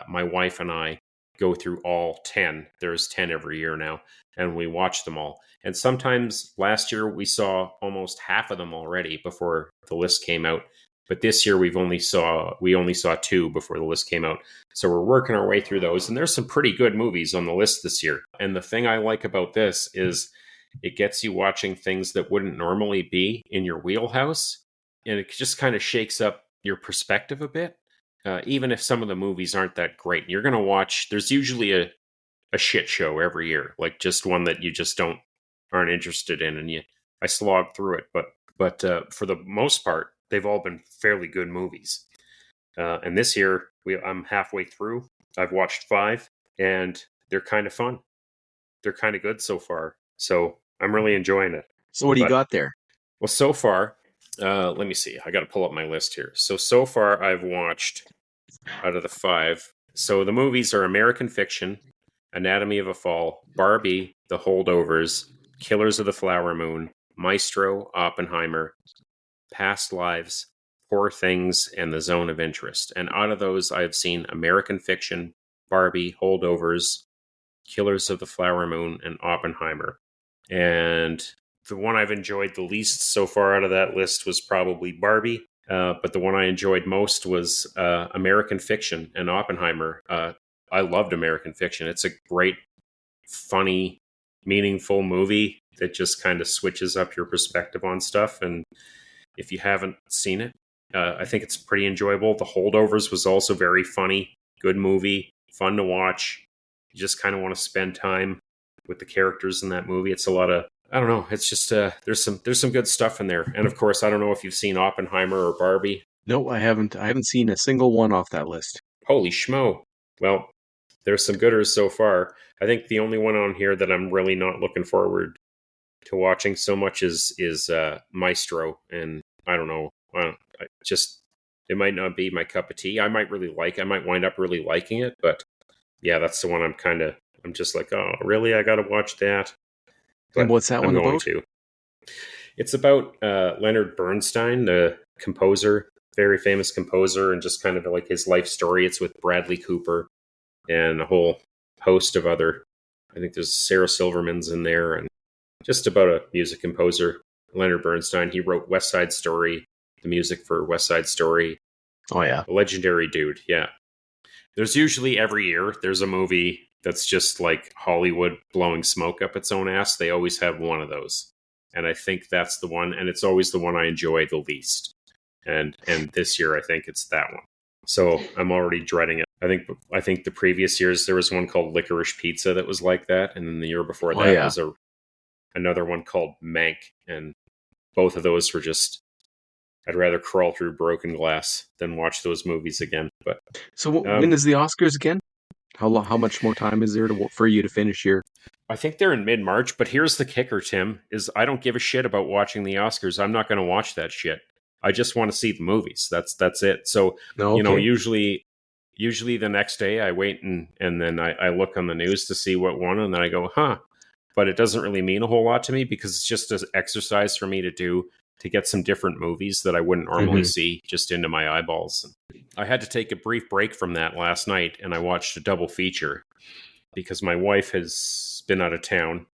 my wife and I go through all 10. There's 10 every year now. And we watch them all. And sometimes last year we saw almost half of them already before the list came out. But this year we only saw 2 before the list came out. So we're working our way through those. And there's some pretty good movies on the list this year. And the thing I like about this is it gets you watching things that wouldn't normally be in your wheelhouse. And it just kind of shakes up your perspective a bit. Even if some of the movies aren't that great. You're going to watch, there's usually a shit show every year. Like just one that you just aren't interested in. And I slog through it. But for the most part, they've all been fairly good movies. And this year, I'm halfway through. I've watched 5, and they're kind of fun. They're kind of good so far. So I'm really enjoying it. So what do you got there? Well, so far, let me see. I got to pull up my list here. So far, I've watched out of the 5. So the movies are American Fiction, Anatomy of a Fall, Barbie, The Holdovers, Killers of the Flower Moon, Maestro, Oppenheimer, Past Lives, Poor Things, and The Zone of Interest. And out of those, I've seen American Fiction, Barbie, Holdovers, Killers of the Flower Moon, and Oppenheimer. And the one I've enjoyed the least so far out of that list was probably Barbie. But the one I enjoyed most was American Fiction and Oppenheimer. I loved American Fiction. It's a great, funny, meaningful movie that just kind of switches up your perspective on stuff. And if you haven't seen it, I think it's pretty enjoyable. The Holdovers was also very funny, good movie, fun to watch. You just kind of want to spend time with the characters in that movie. It's a lot of, I don't know, it's just there's some good stuff in there. And of course, I don't know if you've seen Oppenheimer or Barbie. No, I haven't. I haven't seen a single one off that list. Holy schmo. Well, there's some gooders so far. I think the only one on here that I'm really not looking forward to watching so much is Maestro. And I don't know. It might not be my cup of tea. I might wind up really liking it, but yeah, that's the one I'm just like, oh, really? I got to watch that. And But what's that I'm one going about? to. It's about Leonard Bernstein, the composer, very famous composer, and just kind of like his life story. It's with Bradley Cooper and a whole host of other. I think there's Sarah Silverman's in there, and just about a music composer, Leonard Bernstein. He wrote West Side Story, the music for West Side Story. Oh yeah. A legendary dude, yeah. There's usually every year there's a movie that's just like Hollywood blowing smoke up its own ass. They always have one of those. And I think that's the one, and it's always the one I enjoy the least. And this year I think it's that one. So I'm already dreading it. I think the previous years there was one called Licorice Pizza that was like that, and then the year before Oh that yeah. was another one called Mank, and both of those were just I'd rather crawl through broken glass than watch those movies again. But So when is the Oscars again? How much more time is there for you to finish your? I think they're in mid-March, but here's the kicker, Tim, is I don't give a shit about watching the Oscars. I'm not going to watch that shit. I just want to see the movies. That's it. So, No, okay. Usually the next day I wait and then I look on the news to see what won, and then I go, huh. But it doesn't really mean a whole lot to me because it's just an exercise for me to do to get some different movies that I wouldn't normally see just into my eyeballs. I had to take a brief break from that last night, and I watched a double feature because my wife has been out of town,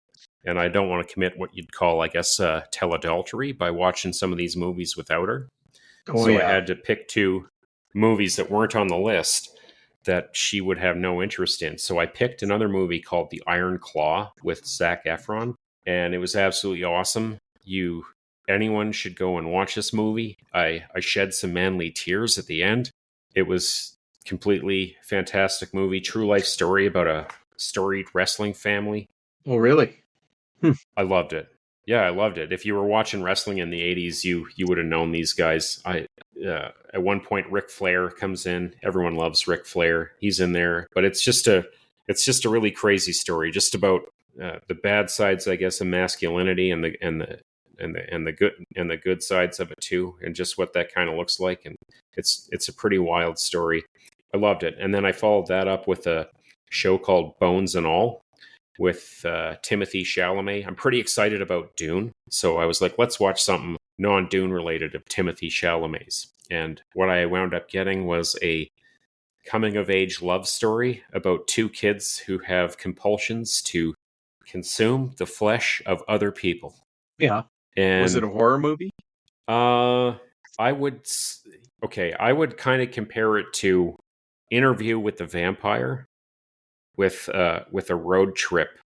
and I don't want to commit what you'd call, I guess, teleadultery by watching some of these movies without her. Oh So yeah. I had to pick two movies that weren't on the list that she would have no interest in. So I picked another movie called The Iron Claw with Zac Efron, and it was absolutely awesome. Anyone should go and watch this movie. I shed some manly tears at the end. It was completely fantastic movie, true life story about a storied wrestling family. Oh really? I loved it. Yeah, I loved it. If you were watching wrestling in the 80s, you would have known these guys. At one point Ric Flair comes in. Everyone loves Ric Flair. He's in there, but it's just a really crazy story just about the bad sides, I guess, of masculinity and the good sides of it too, and just what that kind of looks like. And it's a pretty wild story. I loved it. And then I followed that up with a show called Bones and All with Timothy Chalamet. I'm pretty excited about Dune, so I was like, let's watch something non-Dune related of Timothy Chalamet's. And what I wound up getting was a coming-of-age love story about two kids who have compulsions to consume the flesh of other people. Yeah. And was it a horror movie? I would kind of compare it to Interview with the Vampire with a road trip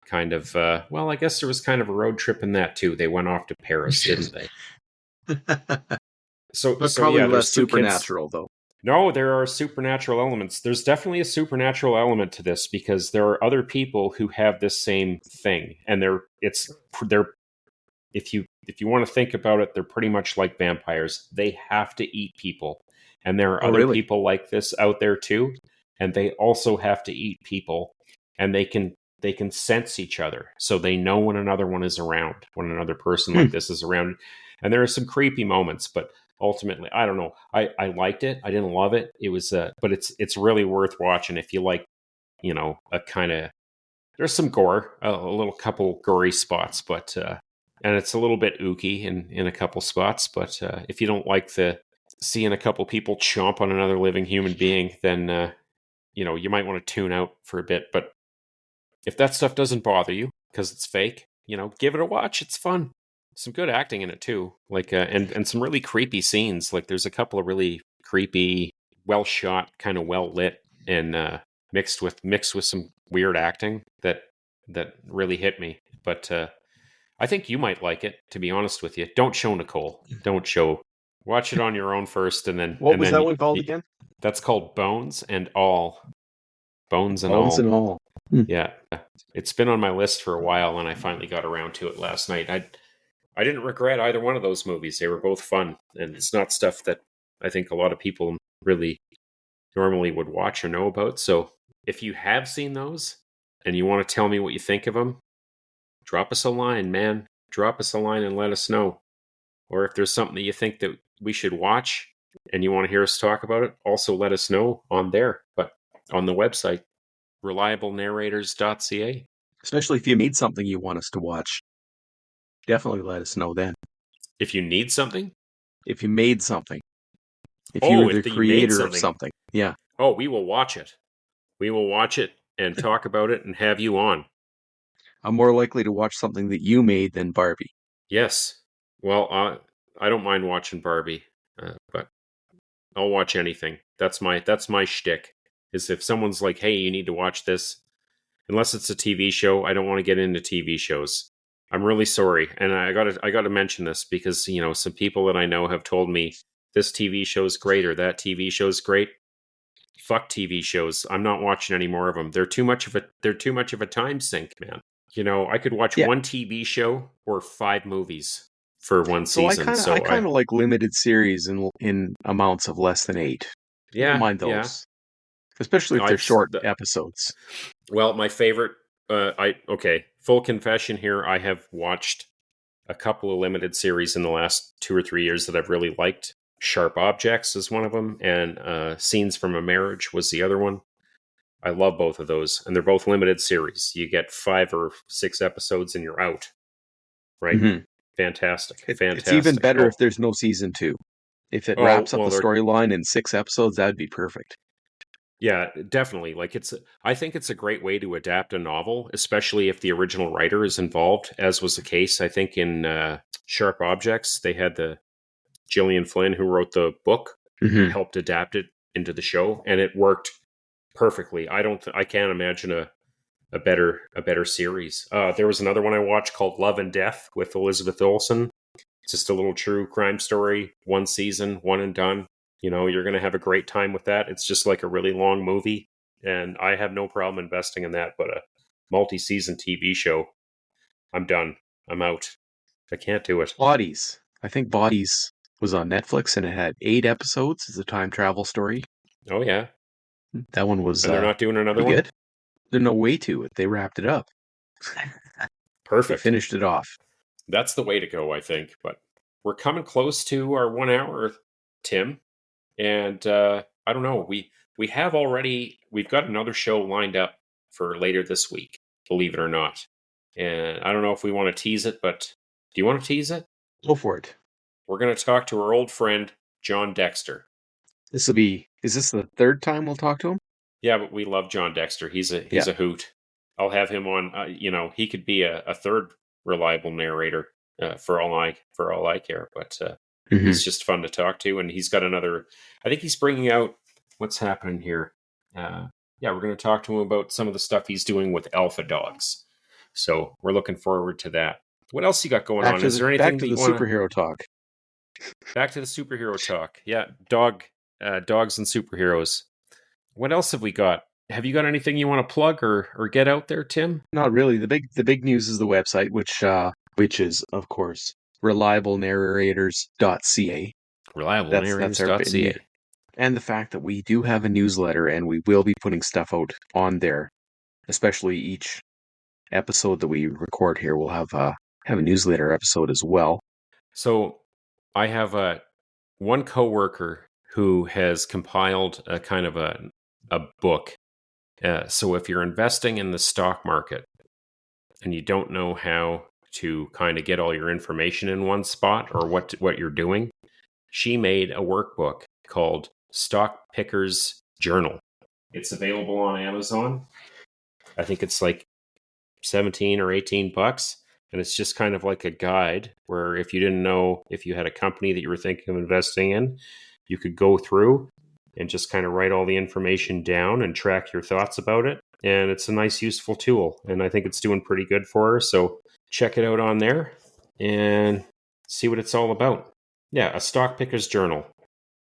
kind of. Well, I guess there was kind of a road trip in that too. They went off to Paris, didn't they? But probably less supernatural, though. No, there are supernatural elements. There's definitely a supernatural element to this because there are other people who have this same thing, and they're if you want to think about it, they're pretty much like vampires. They have to eat people, and there are other people like this out there too, and they also have to eat people, and they can sense each other, so they know when another one is around, when another person like this is around. And there are some creepy moments, but ultimately, I don't know. I liked it. I didn't love it. It was, but it's really worth watching if you like, a kind of. There's some gore, a little couple gory spots, but and it's a little bit ooky in a couple spots. But if you don't like seeing a couple people chomp on another living human being, then you might want to tune out for a bit. But if that stuff doesn't bother you because it's fake, give it a watch. It's fun. Some good acting in it too, like and some really creepy scenes. Like there's a couple of really creepy, well shot, kind of well lit, and mixed with some weird acting that really hit me. But I think you might like it. To be honest with you, don't show Nicole. Watch it on your own first, and then what was that one called again? That's called Bones and All. Bones and Bones and All. Yeah, it's been on my list for a while, and I finally got around to it last night. I didn't regret either one of those movies. They were both fun, and it's not stuff that I think a lot of people really normally would watch or know about. So if you have seen those and you want to tell me what you think of them, drop us a line, man. Drop us a line and let us know. Or if there's something that you think that we should watch, and you want to hear us talk about it, also let us know on there, but on the website, reliablenarrators.ca. Especially if you made something you want us to watch. Definitely let us know then. If you need something? If you made something. If you were the If you made creator of something. Yeah. Oh, we will watch it. We will watch it and talk about it and have you on. I'm more likely to watch something that you made than Barbie. Yes. Well, I don't mind watching Barbie, but I'll watch anything. That's my shtick. Is if someone's like, "Hey, you need to watch this," unless it's a TV show, I don't want to get into TV shows. I'm really sorry, and I gotta mention this because some people that I know have told me this TV show's great or that TV show's great. Fuck TV shows. I'm not watching any more of them. They're too much of a time sink, man. I could watch Yeah. one TV show or 5 movies for one So season. I kind of like limited series in amounts of less than 8. I don't mind yeah. those. Especially if they're short episodes. Well, my favorite full confession here, I have watched a couple of limited series in the last 2 or 3 years that I've really liked. Sharp Objects is one of them, and Scenes from a Marriage was the other one. I love both of those, and they're both limited series. You get 5 or 6 episodes and you're out. Right? Mm-hmm. Fantastic. It's even better if there's no season 2. If it wraps up the storyline in 6 episodes, that'd be perfect. Yeah, definitely. I think it's a great way to adapt a novel, especially if the original writer is involved, as was the case, I think, in Sharp Objects. They had the Gillian Flynn, who wrote the book, helped adapt it into the show, and it worked perfectly. I can't imagine a better series. There was another one I watched called Love and Death with Elizabeth Olsen. It's just a little true crime story, 1 season, one and done. You're going to have a great time with that. It's just like a really long movie, and I have no problem investing in that. But a multi-season TV show, I'm done. I'm out. I can't do it. Bodies. I think Bodies was on Netflix, and it had 8 episodes. It's a time travel story. Oh, yeah. That one was And they're not doing another one? good. There's no way to it. They wrapped it up. Perfect. They finished it off. That's the way to go, I think. But we're coming close to our 1 hour, Tim. And I don't know. We've got another show lined up for later this week, believe it or not. And I don't know if we want to tease it, but do you want to tease it? Go for it. We're going to talk to our old friend, John Dexter. Is this the 3rd time we'll talk to him? Yeah, but we love John Dexter. He's a hoot. I'll have him on. He could be a 3rd reliable narrator for all I care. But he's just fun to talk to, and he's got another. I think he's bringing out what's happening here. We're going to talk to him about some of the stuff he's doing with alpha dogs. So we're looking forward to that. What else you got going on? Is there anything back to the superhero talk? Back to the superhero talk. Yeah, dogs and superheroes. What else have we got? Have you got anything you want to plug or get out there, Tim? Not really. The big news is the website, which is, of course, reliablenarrators.ca. Reliablenarrators.ca. And the fact that we do have a newsletter, and we will be putting stuff out on there, especially each episode that we record here will have a newsletter episode as well. So I have one coworker who has compiled a kind of a book. So if you're investing in the stock market and you don't know how to kind of get all your information in one spot or what you're doing, she made a workbook called Stock Picker's Journal. It's available on Amazon. I think it's like $17 or $18. And it's just kind of like a guide where if you didn't know if you had a company that you were thinking of investing in, you could go through and just kind of write all the information down and track your thoughts about it. And it's a nice, useful tool. And I think it's doing pretty good for her. So check it out on there and see what it's all about. Yeah, a Stock Picker's Journal,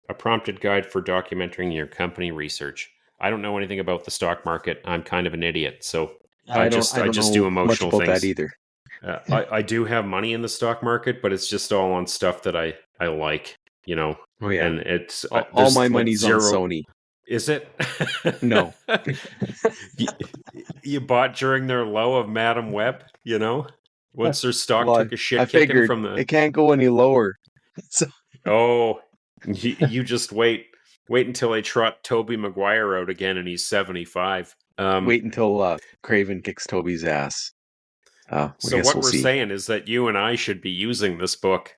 a prompted guide for documenting your company research. I don't know anything about the stock market. I'm kind of an idiot. So I just do emotional much about things. That either. I do have money in the stock market, but it's just all on stuff that I like, Oh yeah, and it's all my money's on Sony. Is it? No. you bought during their low of Madam Web, once their stock took a shit kicking from the. It can't go any lower. So. Oh, You just wait until they trot Toby Maguire out again and he's 75. Wait until Craven kicks Toby's ass. I So guess what we'll we're see. saying is that you and I should be using this book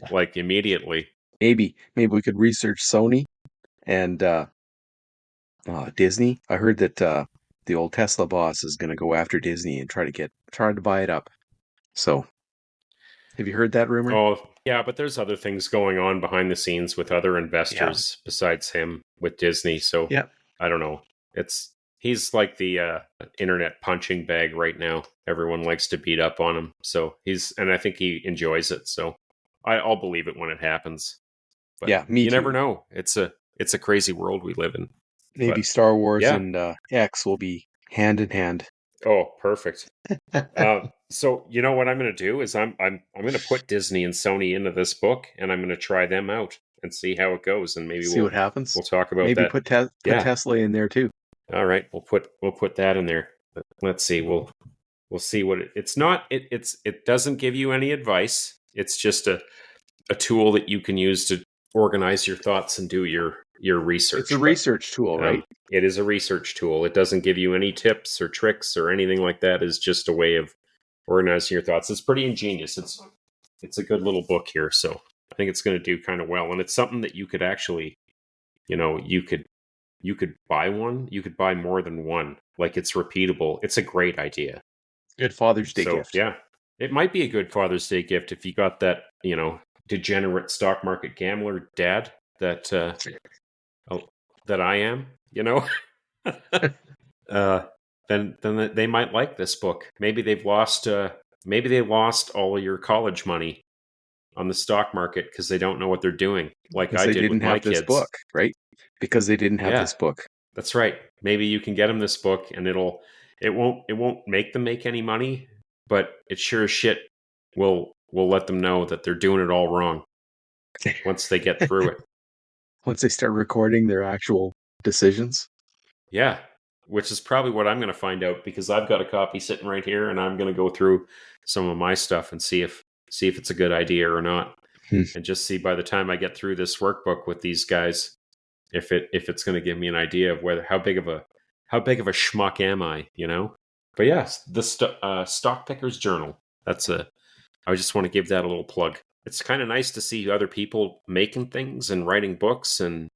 like immediately. Maybe we could research Sony and Disney. I heard that the old Tesla boss is going to go after Disney and try to buy it up. So, have you heard that rumor? Oh, yeah, but there's other things going on behind the scenes with other investors besides him with Disney. So, yeah, I don't know. He's like the internet punching bag right now. Everyone likes to beat up on him. So and I think he enjoys it. So I'll believe it when it happens. But yeah, me you too. never know. It's a crazy world we live in. Maybe But, Star Wars yeah. and X will be hand in hand. Oh, perfect. So you know what I'm going to do is I'm going to put Disney and Sony into this book, and I'm going to try them out and see how it goes, and maybe See what happens. We'll talk about maybe that. put Tesla in there too. All right, we'll put that in there. Let's see. We'll see what it's not. It doesn't give you any advice. It's just a tool that you can use to organize your thoughts and do your research. It's a research tool, right? It is a research tool. It doesn't give you any tips or tricks or anything like that. It's just a way of organizing your thoughts. It's pretty ingenious. It's a good little book here, so I think it's going to do kind of well. And it's something that you could actually, you could buy one. You could buy more than one. Like, it's repeatable. It's a great idea. Good Father's Day gift. Yeah, it might be a good Father's Day gift if you got that, degenerate stock market gambler dad that I am, then they might like this book. Maybe they lost all of your college money on the stock market because they don't know what they're doing. Like I did with my kids. This book, right? Because they didn't have this book. That's right. Maybe you can get them this book, and it won't make them make any money, but it sure as shit will let them know that they're doing it all wrong once they get through it. Once they start recording their actual decisions. Yeah, which is probably what I'm going to find out, because I've got a copy sitting right here, and I'm going to go through some of my stuff and see if it's a good idea or not, and just see by the time I get through this workbook with these guys if it's going to give me an idea of how big of a schmuck am I, But yes, the Stock Pickers Journal. I just want to give that a little plug. It's kind of nice to see other people making things and writing books and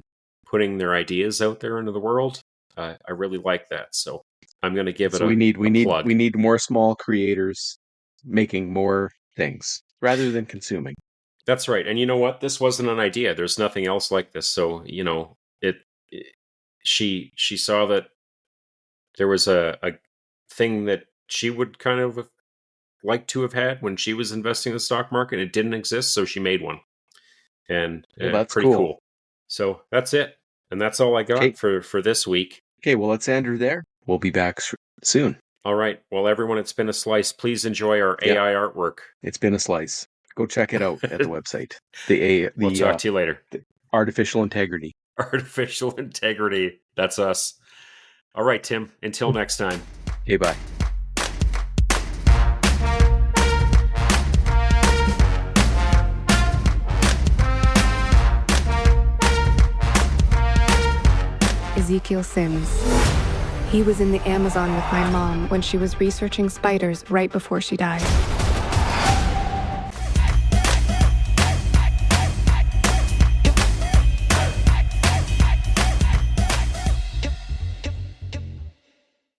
putting their ideas out there into the world. I really like that, so I'm going to give it a plug. We need more small creators making more things rather than consuming. That's right. And you know what? This wasn't an idea. There's nothing else like this. So, she saw that there was a thing that she would kind of like to have had when she was investing in the stock market. It didn't exist, so she made one. And that's pretty cool. So that's it. And that's all I got for this week. Okay, well, let's end her there. We'll be back soon. All right. Well, everyone, it's been a slice. Please enjoy our AI artwork. It's been a slice. Go check it out at the website. We'll talk to you later. Artificial integrity. Artificial integrity. That's us. All right, Tim. Until next time. Okay, bye. Ezekiel Sims. He was in the Amazon with my mom when she was researching spiders right before she died.